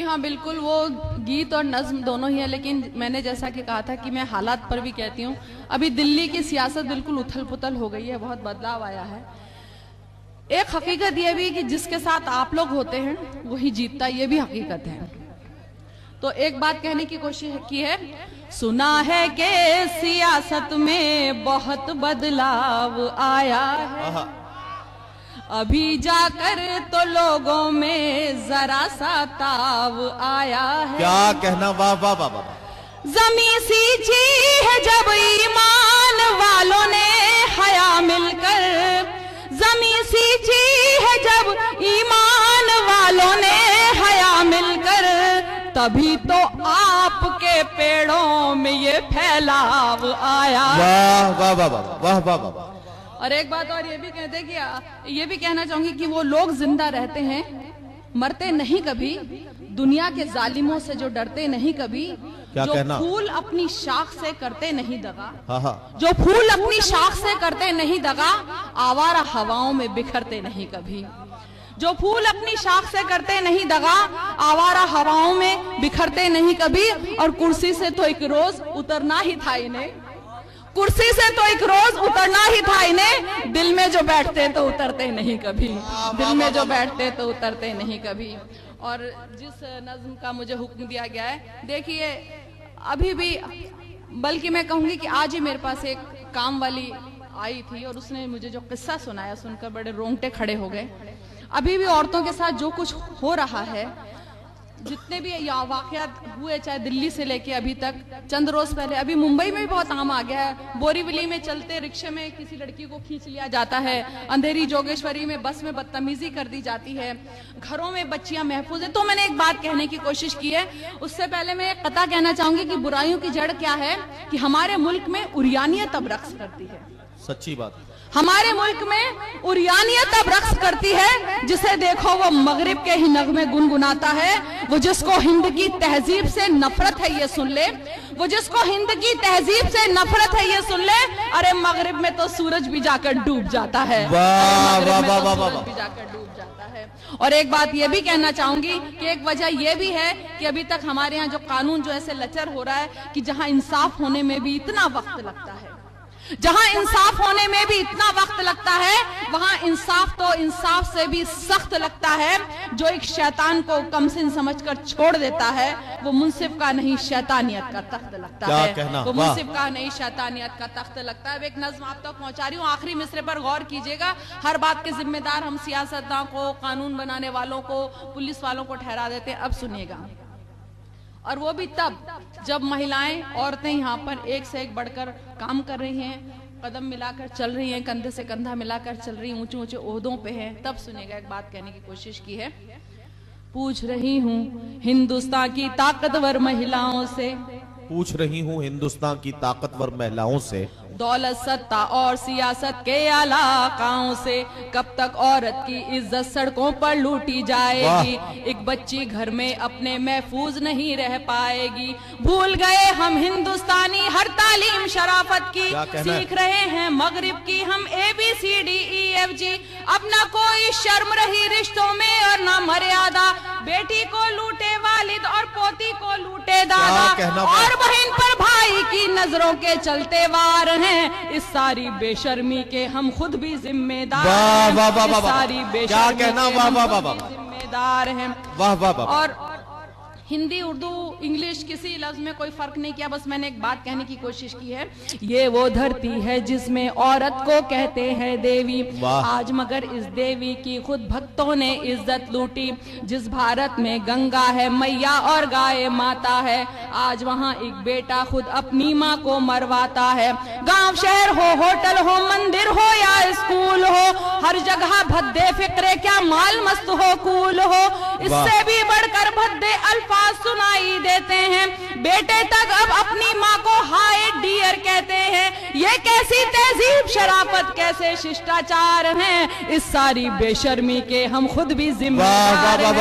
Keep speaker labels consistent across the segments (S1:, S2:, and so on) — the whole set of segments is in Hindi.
S1: हाँ बिल्कुल, वो गीत और नज्म दोनों ही है, लेकिन मैंने जैसा कि कहा था कि मैं हालात पर भी कहती हूँ। अभी दिल्ली की सियासत बिल्कुल उथल पुथल हो गई है, बहुत बदलाव आया है। एक हकीकत यह भी कि जिसके साथ आप लोग होते हैं वही जीतता, ये भी हकीकत है। तो एक बात कहने की कोशिश की है, सुना है कि सियासत में बहुत बदलाव आया है, अभी जाकर तो लोगों में जरा सा ताव आया है।
S2: क्या कहना, वाह वाह वाह वाह।
S1: जमी सींची है जब ईमान वालों ने हया मिलकर, जमी सींची है जब ईमान वालों ने हया मिलकर, तभी तो आपके पेड़ों में ये फैलाव आया।
S2: वाह वाह वाह वाह वाह वाह।
S1: और एक बात और ये भी कहते हैं कि ये भी कहना चाहूंगी कि वो लोग जिंदा रहते हैं, मरते नहीं कभी, दुनिया के जालिमों से जो डरते नहीं कभी, जो फूल अपनी शाख से करते नहीं दगा, जो फूल अपनी शाख से करते नहीं दगा, आवारा हवाओं में बिखरते नहीं कभी, जो फूल अपनी शाख से करते नहीं दगा, आवारा हवाओं में बिखरते नहीं कभी। और कुर्सी से तो एक रोज उतरना ही था इन्हें, कुर्सी से तो एक रोज उतरना ही था इन्हें, दिल में जो बैठते तो उतरते नहीं कभी, दिल में जो बैठते तो उतरते नहीं कभी। और जिस नज्म का मुझे हुक्म दिया गया है, देखिए अभी भी, बल्कि मैं कहूंगी कि आज ही मेरे पास एक काम वाली आई थी और उसने मुझे जो किस्सा सुनाया सुनकर बड़े रोंगटे खड़े हो गए। अभी भी औरतों के साथ जो कुछ हो रहा है, जितने भी वाकयात हुए, चाहे दिल्ली से लेके अभी तक, चंद रोज पहले अभी मुंबई में भी बहुत आम आ गया है, बोरीवली में चलते रिक्शे में किसी लड़की को खींच लिया जाता है, अंधेरी जोगेश्वरी में बस में बदतमीजी कर दी जाती है, घरों में बच्चियां महफूज है। तो मैंने एक बात कहने की कोशिश की है, उससे पहले मैं एक कथा कहना चाहूंगी कि बुराइयों की जड़ क्या है, कि हमारे मुल्क में उरियानियत अब रक्स करती है।
S2: सच्ची बात,
S1: हमारे मुल्क में उरियानियत अब रक्स करती है, जिसे देखो वो मगरिब के ही नगमे गुनगुनाता है, वो जिसको हिंद की तहजीब से नफरत है ये सुन ले, वो जिसको हिंद की तहजीब से नफरत है ये सुन ले, अरे मगरिब में तो सूरज भी जाकर डूब जाता है, भी जाकर डूब जाता है। और एक बात ये भी कहना चाहूंगी कि एक वजह ये भी है कि अभी तक हमारे यहाँ जो कानून जो ऐसे लचर हो रहा है कि जहाँ इंसाफ होने में भी इतना वक्त लगता है, जहां इंसाफ होने में भी इतना वक्त लगता है, वहां इंसाफ तो इंसाफ से भी सख्त लगता है। जो एक शैतान को कमसिन समझकर छोड़ देता है, वो मुंसिफ का नहीं शैतानियत का तख्त लगता है, वो मुंसिफ का नहीं शैतानियत का तख्त लगता है। अब एक नज्म आप तक पहुंचा रही हूँ, आखिरी मिसरे पर गौर कीजिएगा। हर बात के जिम्मेदार हम सियासतदान को, कानून बनाने वालों को, पुलिस वालों को ठहरा देते हैं। अब सुनिएगा, और वो भी तब जब महिलाएं, औरतें यहाँ पर एक से एक बढ़कर काम कर रही हैं, कदम मिलाकर चल रही हैं, कंधे से कंधा मिलाकर चल रही हैं, ऊंचे ऊंचे ओहदों पे हैं। तब सुनेगा, एक बात कहने की कोशिश की है, पूछ रही हूँ हिंदुस्तान की ताकतवर महिलाओं से,
S2: पूछ रही हूँ हिंदुस्तान की ताकतवर महिलाओं से,
S1: दौलत सत्ता और सियासत के इलाकाओं से, कब तक औरत की इज्जत सड़कों पर लूटी जाएगी, एक बच्ची घर में अपने महफूज नहीं रह पाएगी। भूल गए हम हिंदुस्तानी हर तालीम शराफत की, सीख रहे हैं मगरिब की हम ABCDEFG, अब ना कोई शर्म रही रिश्तों में और ना मर्यादा, बेटी को लूटे वालिद और पोती को लूटे दादा, और बहन पर भाई की नजरों के चलते वार हैं, इस सारी बेशर्मी के हम खुद भी जिम्मेदार हैं, सारी बेशर्मी के हम खुद भी जिम्मेदार हैं। और हिंदी, उर्दू, इंग्लिश, किसी लफ्ज में कोई फर्क नहीं किया, बस मैंने एक बात कहने की कोशिश की है, ये वो धरती है जिसमें औरत को कहते हैं देवी, आज मगर इस देवी की खुद भक्तों ने इज्जत लूटी। जिस भारत में गंगा है मैया और गाय माता है, आज वहाँ एक बेटा खुद अपनी माँ को मरवाता है। गांव शहर हो, होटल हो, मंदिर हो या स्कूल हो, हर जगह भद्दे फिक्रे क्या माल मस्त हो, कूल हो, इससे भी बढ़कर भद्दे अल्फाज सुनाई देते हैं। बेटे तक अब अपनी माँ को हाय डियर कहते हैं, ये कैसी तहजीब शराफत, कैसे शिष्टाचार हैं, इस सारी बेशर्मी के हम खुद भी जिम्मेदार हैं,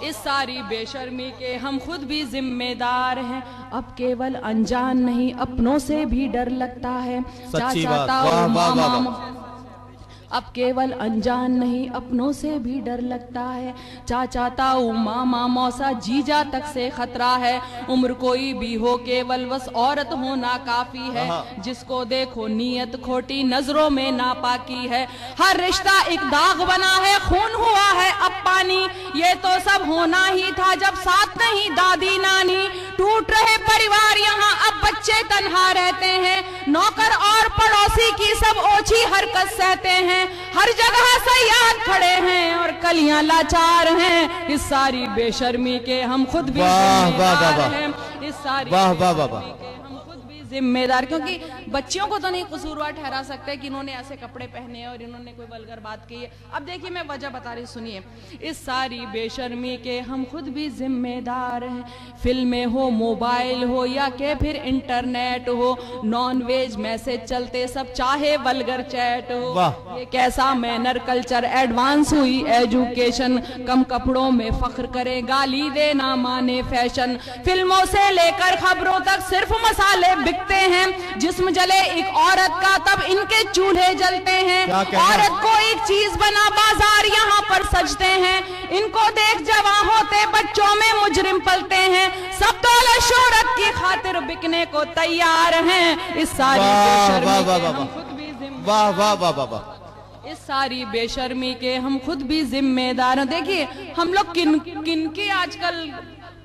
S1: इस सारी बेशर्मी के हम खुद भी जिम्मेदार हैं। अब केवल अनजान नहीं अपनों से भी डर लगता है, चाचा ताऊ मामा अब केवल अनजान नहीं अपनों से भी डर लगता है, चाचा ताऊ मामा मौसा जीजा तक से खतरा है। उम्र कोई भी हो केवल बस औरत होना काफी है, जिसको देखो नीयत खोटी नजरों में नापाकी है। हर रिश्ता एक दाग बना है, खून हुआ है अब पानी, ये तो सब होना ही था जब साथ नहीं दादी नानी। टूट रहे परिवार यहाँ अब बच्चे तन्हा रहते हैं, नौकर और पड़ोसी की सब ओछी हरकत सहते हैं। हर जगह सयाद खड़े हैं और कलियां लाचार हैं। इस सारी बेशर्मी के हम खुद भी जिम्मेदार हैं। इस सारी बेशर्मी के हम खुद भी जिम्मेदार, क्योंकि बच्चियों को तो नहीं कसूरवार ठहरा सकते कि इन्होंने ऐसे कपड़े पहने हैं और इन्होंने कोई वल्गर बात की है। अब देखिए मैं वजह बता रही, सुनिए। इस सारी बेशर्मी के हम खुद भी जिम्मेदार हैं। फिल्में हो, मोबाइल हो या के फिर इंटरनेट हो, नॉन वेज मैसेज चलते सब चाहे वल्गर चैट हो। ये कैसा मैनर कल्चर, एडवांस हुई एजुकेशन, कम कपड़ों में फख्र करे, गाली देना माने फैशन। फिल्मों से लेकर खबरों तक सिर्फ मसाले बिकते हैं, जिस्म जले एक औरत का तब इनके चूल्हे जलते हैं। औरत को एक चीज बना बाजार यहाँ पर सजते हैं, इनको देख जवां होते बच्चों में मुजरिम पलते हैं। सब दौलत शोहरत की खातिर बिकने को तैयार हैं। इस सारी बेशर्मी के हम खुद भी इस सारी बेशर्मी के हम खुद भी जिम्मेदार हैं। देखिए हम लोग किन की आजकल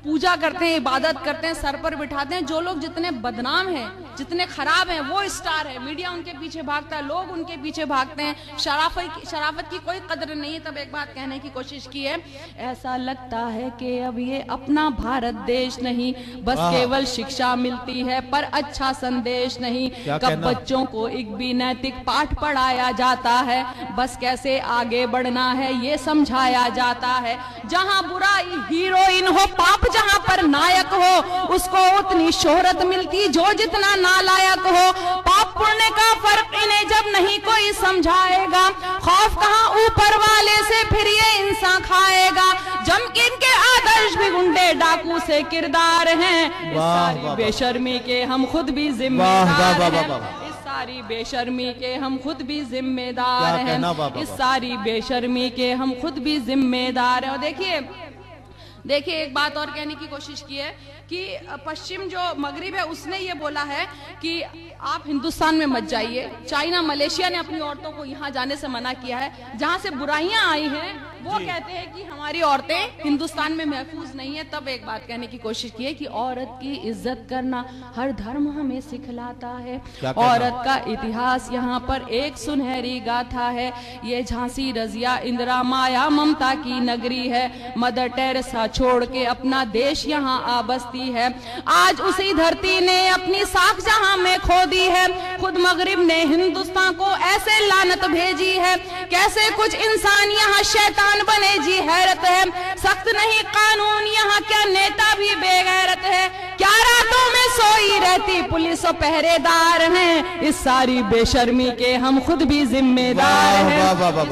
S1: पूजा करते हैं, इबादत करते हैं, सर पर बिठाते हैं। जो लोग जितने बदनाम हैं, जितने खराब हैं, वो स्टार है, मीडिया उनके पीछे भागता है, लोग उनके पीछे भागते हैं। शराफत की कोई कदर नहीं है। तब एक बात कहने की कोशिश की है, ऐसा लगता है कि अब ये अपना भारत देश नहीं, बस केवल शिक्षा मिलती है पर अच्छा संदेश नहीं। कब बच्चों को एक भी नैतिक पाठ पढ़ाया जाता है, बस कैसे आगे बढ़ना है ये समझाया जाता है। जहाँ बुराई हीरोइन हो, पाप जहाँ पर नायक हो, उसको उतनी शोहरत मिलती जो जितना नालायक हो। पाप पुण्य का फर्क इन्हें जब नहीं कोई समझाएगा, खौफ कहाँ ऊपर वाले से फिर ये इंसान खाएगा। जम के इनके आदर्श भी गुंडे डाकू से किरदार हैं। इस सारी बेशर्मी के हम खुद भी जिम्मेदार हैं। इस सारी बेशर्मी के हम खुद भी जिम्मेदार हैं। इस सारी बेशर्मी के हम खुद भी जिम्मेदार हैं। और देखिए एक बात और कहने की कोशिश की है कि पश्चिम जो मगरिब है उसने ये बोला है कि आप हिंदुस्तान में मत जाइए। चाइना, मलेशिया ने अपनी औरतों को यहाँ जाने से मना किया है। जहाँ से बुराइयां आई हैं वो कहते हैं कि हमारी औरतें हिंदुस्तान में महफूज नहीं है। तब एक बात कहने की कोशिश की है कि औरत की इज्जत करना हर धर्म हमें सिखलाता है। औरत का इतिहास यहाँ पर एक सुनहरी गाथा है। ये झांसी, रजिया, इंदिरा, माया, ममता की नगरी है। मदर टेरेसा छोड़ के अपना देश यहाँ आ बसती है। आज उसी धरती ने अपनी साख जहाँ में खो दी है। खुद मगरिब ने हिंदुस्तान को ऐसे लानत भेजी है। कैसे कुछ इंसान यहाँ शैतान बने जी, हैरत है। सख्त नहीं कानून यहाँ, क्या नेता भी बेगैरत है। क्या रातों में सोई रहती पुलिस और पहरेदार हैं। इस सारी बेशर्मी के हम खुद भी जिम्मेदार हैं। इस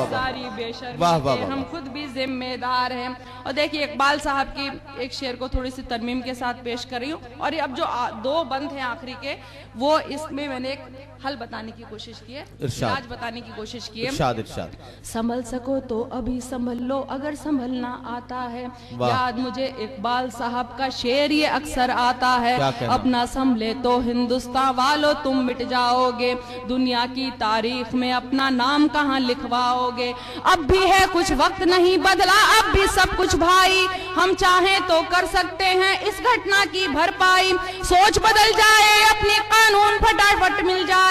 S1: सारी बेशर्मी के हम खुद भी जिम्मेदार हैं। और देखिए इकबाल साहब की एक शेर को थोड़ी सी तरमीम के साथ पेश कर रही हूँ। और अब जो दो बंद हैं आखिरी के, वो इसमें मैंने एक हल बताने की कोशिश की है, इलाज बताने की कोशिश की है।
S2: इरशाद।
S1: संभल सको तो अभी संभल लो अगर संभलना आता है। याद मुझे इकबाल साहब का शेर ये अक्सर आता है, अपना संभले तो हिंदुस्तान वालों तुम मिट जाओगे, दुनिया की तारीख में अपना नाम कहाँ लिखवाओगे। अब भी है कुछ वक्त नहीं बदला, अब भी सब कुछ भाई, हम चाहें तो कर सकते हैं इस घटना की भरपाई। सोच बदल जाए, अपनी कानून फटाफट मिल जाए,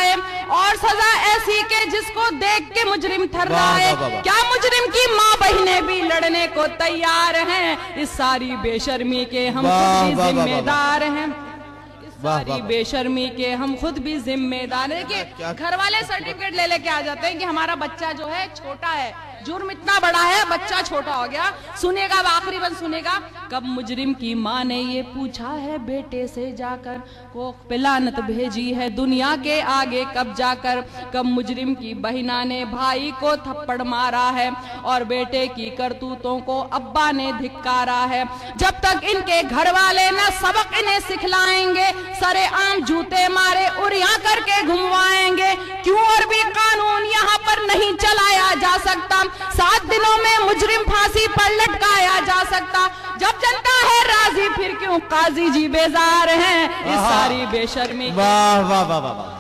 S1: और सजा ऐसी के जिसको देख के मुजरिम थर्राए। क्या मुजरिम की माँ बहनें भी लड़ने को तैयार हैं। इस सारी बेशर्मी के हम खुद भी जिम्मेदार हैं। इस सारी बेशर्मी के हम खुद भी जिम्मेदार हैं। कि घर वाले सर्टिफिकेट ले लेके आ जाते हैं कि हमारा बच्चा जो है छोटा है, जुर्म इतना बड़ा है, बच्चा छोटा हो गया। सुनेगा, आखिरी बंद सुनेगा। कब मुजरिम की माँ ने ये पूछा है बेटे से जाकर, कोख पे लानत भेजी है दुनिया के आगे कब जाकर। कब मुजरिम की बहिना ने भाई को थप्पड़ मारा है, और बेटे की करतूतों को अब्बा ने धिक्कारा है। जब तक इनके घर वाले न सबक इन्हें सिखलाएंगे, सरे आम जूते मारे उरिया करके घुमवाएंगे। क्यों और भी कानून यहाँ पर नहीं चलाया 7 दिनों में मुजरिम फांसी पर लटकाया जा सकता। जब जनता है राजी फिर क्यों काजी जी बेजार हैं। इस सारी बेशर्मी
S2: वाह वाह वाह वाह।